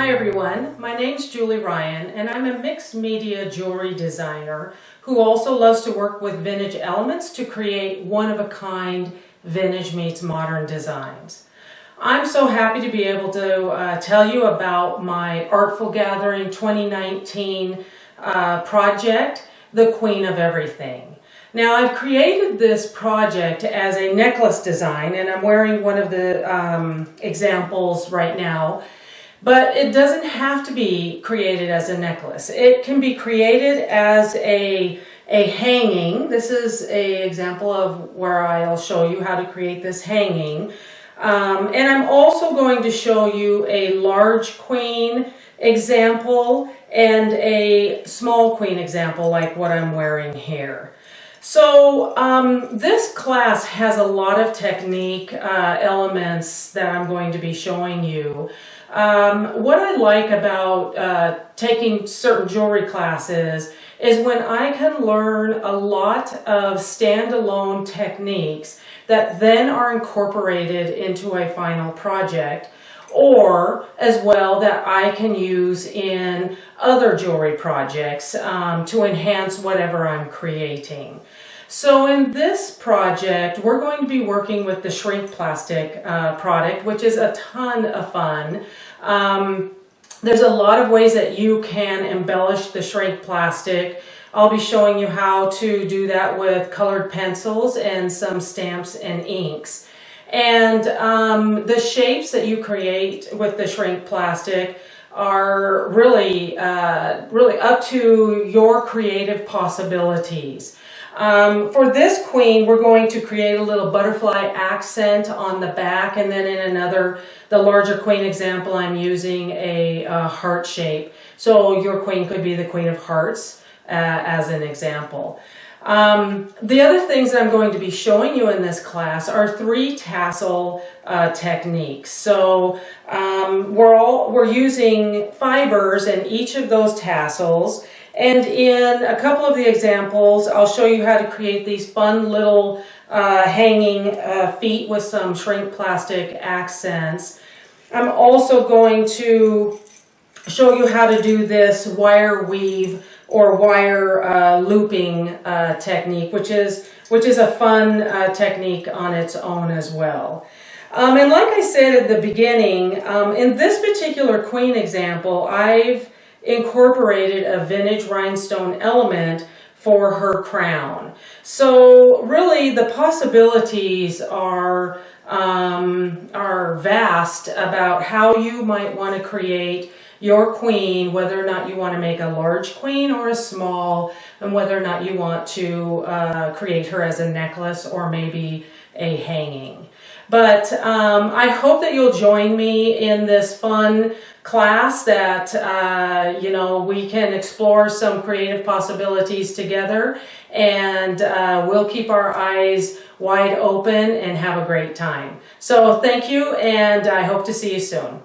Hi everyone, my name's Julie Ryen and I'm a mixed media jewelry designer who also loves to work with vintage elements to create one-of-a-kind vintage meets modern designs. I'm so happy to be able to tell you about my Artful Gathering 2019 project, The Queen of Everything. Now I've created this project as a necklace design and I'm wearing one of the examples right now. But it doesn't have to be created as a necklace. It can be created as a hanging. This is an example of where I'll show you how to create this hanging. And I'm also going to show you a large queen example and a small queen example like what I'm wearing here. So this class has a lot of technique elements that I'm going to be showing you. What I like about taking certain jewelry classes is when I can learn a lot of standalone techniques that then are incorporated into a final project, or as well that I can use in other jewelry projects to enhance whatever I'm creating. So in this project, we're going to be working with the shrink plastic product, which is a ton of fun. There's a lot of ways that you can embellish the shrink plastic. I'll be showing you how to do that with colored pencils and some stamps and inks. And the shapes that you create with the shrink plastic are really up to your creative possibilities. For this queen, we're going to create a little butterfly accent on the back, and then in the larger queen example, I'm using a heart shape. So your queen could be the Queen of Hearts as an example. The other things that I'm going to be showing you in this class are 3 tassel techniques. So we're using fibers in each of those tassels. And in a couple of the examples, I'll show you how to create these fun little hanging feet with some shrink plastic accents. I'm also going to show you how to do this wire weave or wire looping technique, which is a fun technique on its own as well. And like I said at the beginning, in this particular queen example, I've incorporated a vintage rhinestone element for her crown. So really the possibilities are vast about how you might want to create your queen, whether or not you want to make a large queen or a small, and whether or not you want to create her as a necklace or maybe a hanging. But I hope that you'll join me in this fun class that, we can explore some creative possibilities together, and we'll keep our eyes wide open and have a great time. So thank you, and I hope to see you soon.